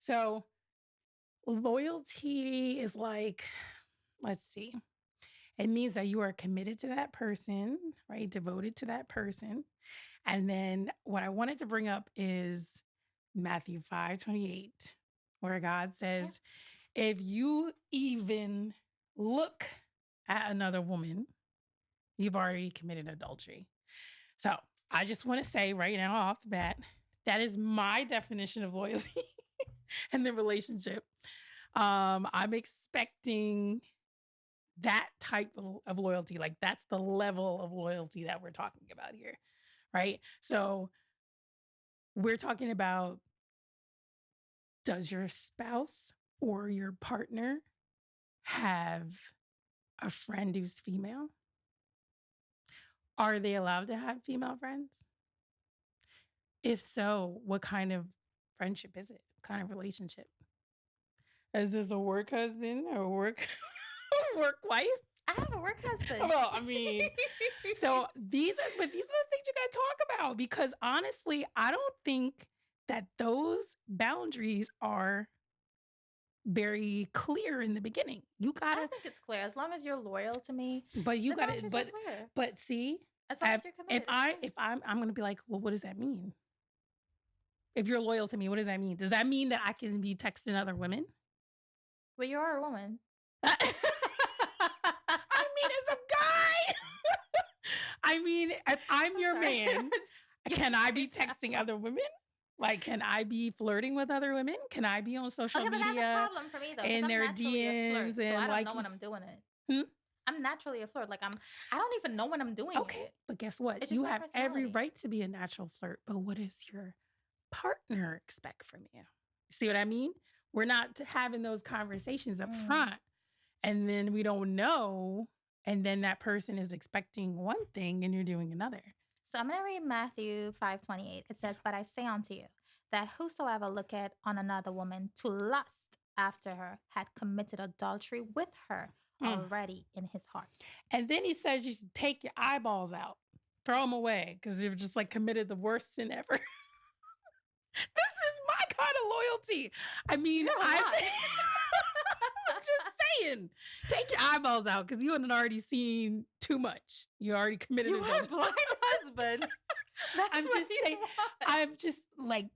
So loyalty is like, let's see, it means that you are committed to that person, right? Devoted to that person. And then what I wanted to bring up is Matthew 5:28, where God Okay. says, if you even look at another woman, you've already committed adultery. So I just want to say right now off the bat, that is my definition of loyalty in the relationship. I'm expecting that type of loyalty. Like that's the level of loyalty that we're talking about here, right? So we're talking about, does your spouse or your partner have a friend who's female? Are they allowed to have female friends? If so, what kind of friendship is it? What kind of relationship? Is this a work husband or work work wife? I have a work husband. Well, I mean, so these are the things you gotta talk about because honestly, I don't think that those boundaries are very clear in the beginning. You I gotta, think it's clear. As long as you're loyal to me, but you the gotta, boundaries are clear. but see, As long as you're if committed, it's clear. I'm gonna be like, well, what does that mean? If you're loyal to me, what does that mean? Does that mean that I can be texting other women? But you are a woman. I mean, as a guy. I mean, if I'm your sorry. man, can I be texting other women? Like, can I be flirting with other women? Can I be on social Okay, but that's a media problem for me though, because in I'm their naturally a flirt, DMs so I and don't like, know when I'm doing it. hmm? I'm naturally a flirt. Like I don't even know when I'm doing Okay, it. but guess what? It's just You my have every personality. right to be a natural flirt, but what does your partner expect from you? See what I mean? We're not having those conversations up Mm. front, and then we don't know, and then that person is expecting one thing and you're doing another. So I'm gonna read Matthew 5:28. It says, "But I say unto you, that whosoever looketh on another woman to lust after her had committed adultery with her Mm. already in his heart." And then he says you should take your eyeballs out, throw them away, because you've just like committed the worst sin ever. This is my kind of loyalty. I mean, You have a I'm lot. just saying, take your eyeballs out because you hadn't already seen too much. You already committed You adultery. want a blind husband. That's I'm what just you saying, want. I'm just like,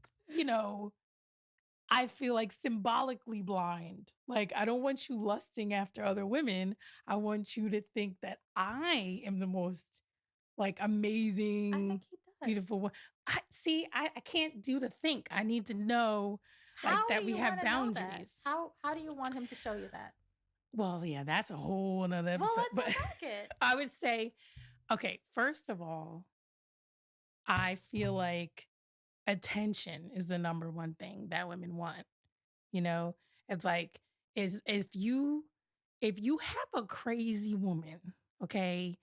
I feel like symbolically blind. Like, I don't want you lusting after other women. I want you to think that I am the most like I amazing, think he does. beautiful one. I can't do the think. I need to know like How that do we you have want to know that? boundaries. How do you want him to show you that? Well, yeah, that's a whole another Well, episode. let's But unpack it. I would say, okay, first of all, I feel like attention is the number one thing that women want. You know, it's like is if you have a crazy woman, okay,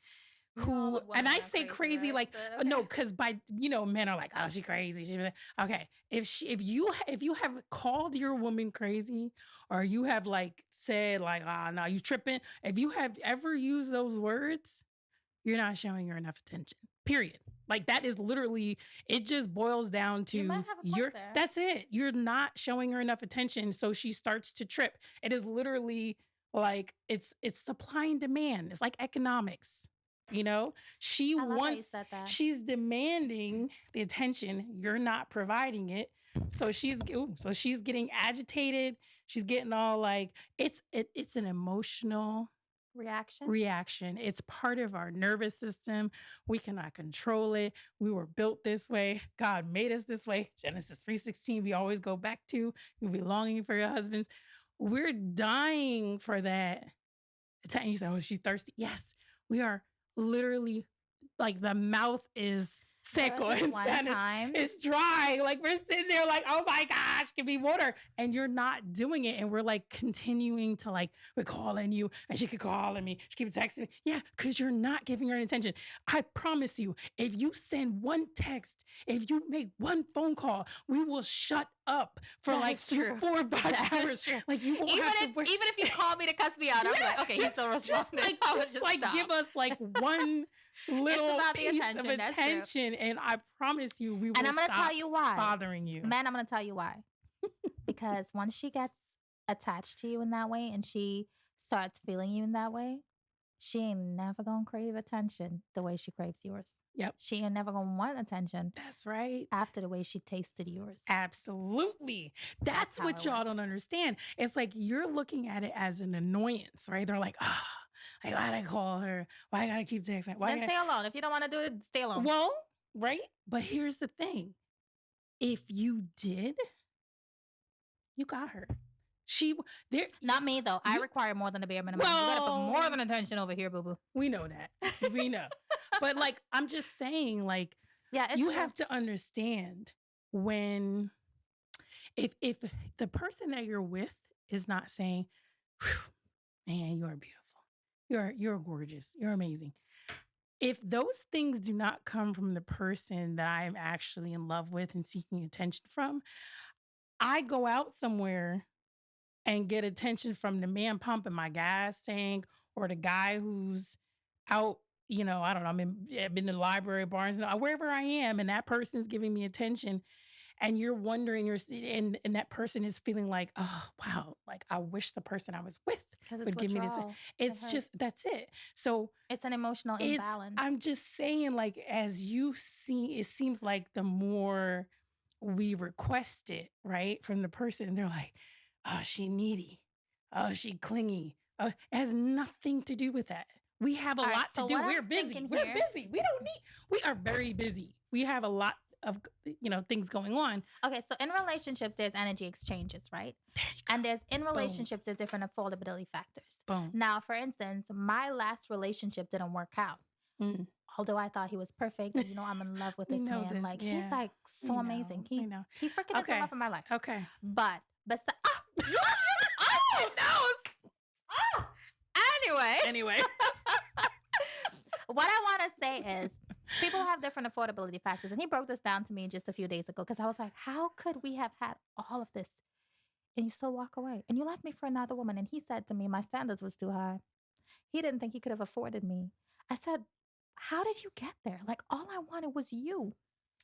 You know all who the and women I are say crazy, crazy right? like But no, okay. because by men are like, oh, she crazy. Okay. If you have called your woman crazy, or you have like said like, ah, no, you tripping. If you have ever used those words, you're not showing her enough attention. Period. Like that is literally, it just boils down You might to have a point there. that's it. You're not showing her enough attention. So she starts to trip. It is literally like it's supply and demand. It's like economics. You know, she I love how you wants, said that. she's demanding the attention. You're not providing it. So she's getting agitated. She's getting all like it's an emotional Reaction? reaction. It's part of our nervous system. We cannot control it. We were built this way. God made us this way. Genesis 3:16 we always go back to. You'll be longing for your husbands. We're dying for that. You say, oh, she's thirsty. Yes, we are literally like the mouth is There was seco this in one Spanish. time. It's dry. Like we're sitting there like, oh my gosh, give me water. And you're not doing it. And we're like continuing to like, we're calling you and she keep calling me. She keeps texting me. Yeah, because you're not giving her any attention. I promise you, if you send one text, if you make one phone call, we will shut up for That like is true. 4 or 5 That is hours. true. Like you won't Even have to if worry. even if you call me to cuss me out, I'm like, okay, he's still responding. I would just stop. Give us like one little about the piece attention, of that's true. attention, and I promise you, we will And I'm gonna stop tell you why. bothering you. Man, I'm gonna tell you why. because once she gets attached to you in that way and she starts feeling you in that way, she ain't never gonna crave attention the way she craves yours. Yep. She ain't never gonna want attention That's right. after the way she tasted yours. Absolutely. That's That's how what it y'all don't works. understand. It's like you're looking at it as an annoyance, right? They're like, ah, like, why'd I call her? Why I gotta keep texting? Why I Then gotta... stay alone. If you don't want to do it, stay alone. Well, right? But here's the thing. If you did, you got her. She there Not me though. I you require more than the bare minimum. You gotta put more well, than attention over here, boo boo. we know that. We know. But like I'm just saying, like, Yeah, it's you true. have to understand when if the person that you're with is not saying, "Whew, man, you are beautiful. You're gorgeous. You're amazing." If those things do not come from the person that I'm actually in love with and seeking attention from, I go out somewhere and get attention from the man pumping my gas tank or the guy who's out, I don't know, I've been to the library, Barnes, and wherever I am, and that person's giving me attention. And you're wondering, and that person is feeling like, oh, wow, like I wish the person I was with Because it's would give me this. withdrawal. It It's hurts. just, that's it. So It's an emotional imbalance. I'm just saying, like, as you see, it seems like the more we request it, right, from the person, they're like, oh, she needy. Oh, she clingy. It has nothing to do with that. We have a All right, lot to so do. what We're I'm busy. thinking We're here, busy. We are very busy. We have a lot of, things going on. okay, so in relationships, there's energy exchanges, right? There you go. And there's in Boom. relationships, there's different affordability factors. Boom. Now, for instance, my last relationship didn't work out. Mm. Although I thought he was perfect, and, I'm in love with We this know man. this. Like Yeah. he's like We so know. amazing. We know. He freaking is the Okay. love of my life. Okay. But you just oh nose. Oh. Anyway, what I want to say is people have different affordability factors, and he broke this down to me just a few days ago because I was like, how could we have had all of this and you still walk away and you left me for another woman? And he said to me, my standards was too high. He didn't think he could have afforded me. I said, how did you get there? Like all I wanted was you.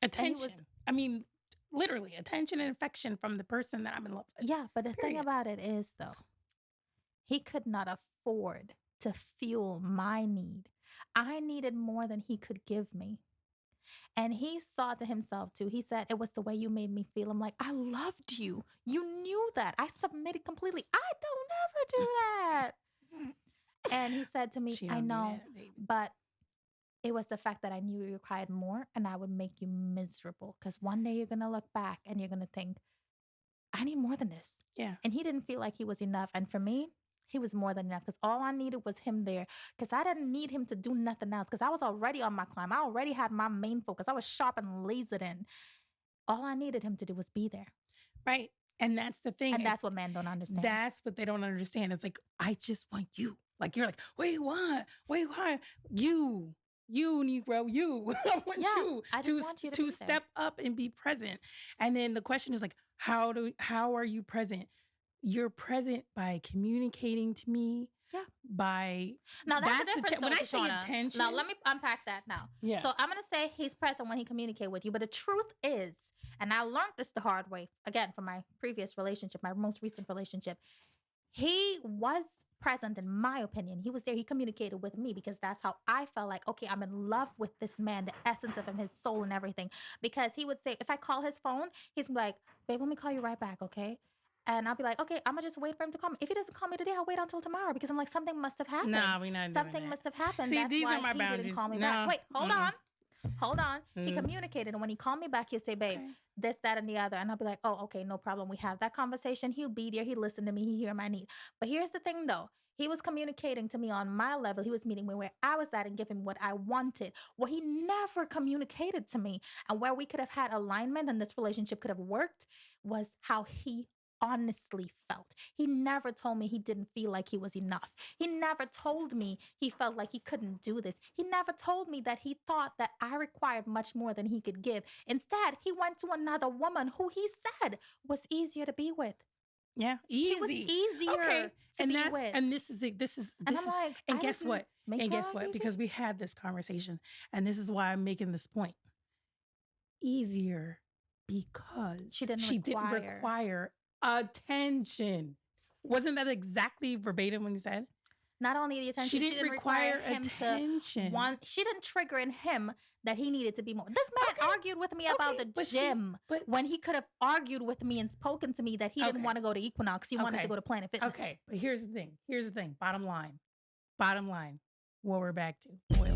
Attention. I mean, literally attention and affection from the person that I'm in love with. Yeah, but the thing Period. about it is though, he could not afford to fuel my need. I needed more than he could give me. And he saw to himself too. He said, it was the way you made me feel. I'm like, I loved you. You knew that. I submitted completely. I don't ever do that. And he said to me, She I don't do know, that, baby. but it was the fact that I knew you required more and I would make you miserable. Because one day you're going to look back and you're going to think, I need more than this. Yeah. And he didn't feel like he was enough. And for me, he was more than enough because all I needed was him there. Because I didn't need him to do nothing else because I was already on my climb. I already had my main focus. I was sharp and lasered in. All I needed him to do was be there. Right. And that's the thing. And that's what men don't understand. That's what they don't understand. It's like, I just want you. Like, you're like, wait, what? Wait, what? You, Negro, you. I want Yeah, you I just want you to be there. step up and be present. And then the question is like, how are you present? You're present by communicating to me. Yeah. By Now that's the difference. when though, I say Shauna. attention. Now let me unpack that now. Yeah. So I'm gonna say he's present when he communicates with you, but the truth is, and I learned this the hard way again from my previous relationship, my most recent relationship. He was present, in my opinion. He was there. He communicated with me because that's how I felt like, okay, I'm in love with this man, the essence of him, his soul and everything. Because he would say, if I call his phone, he's like, babe, let me call you right back, okay? And I'll be like, okay, I'm gonna just wait for him to call me. If he doesn't call me today, I'll wait until tomorrow because I'm like, something must have happened. Nah, we're not doing Something that. must have happened. See, That's these why are my he boundaries. didn't call me No. back. Wait, hold Mm-mm. on. Hold on. He Mm. communicated. And when he called me back, he'll say, babe, Okay. this, that, and the other. And I'll be like, oh, okay, no problem. We have that conversation. He'll be there. He'll listen to me. He'll hear my need. But here's the thing, though. He was communicating to me on my level. He was meeting me where I was at and giving what I wanted. What he never communicated to me and where we could have had alignment and this relationship could have worked was how he honestly felt. He never told me he didn't feel like he was enough. He never told me he felt like he couldn't do this. He never told me that he thought that I required much more than he could give. Instead, he went to another woman who he said was easier to be with. Yeah. She was Easy. easier Okay. to be with. And this is And I'm like, and I guess didn't what? make And your guess life what? easy? Because we had this conversation, and this is why I'm making this point. Easier because She didn't she didn't require. require attention. Wasn't that exactly verbatim when you said? Not only the attention, She didn't require him attention. she didn't trigger in him that he needed to be more. This man Okay, argued with me about okay, the but see, gym but when he could have argued with me and spoken to me that he didn't okay, want to go to Equinox. He wanted to okay, go to Planet Fitness. okay. But here's the thing. Here's the thing. Bottom line. Bottom line. What we're back to. What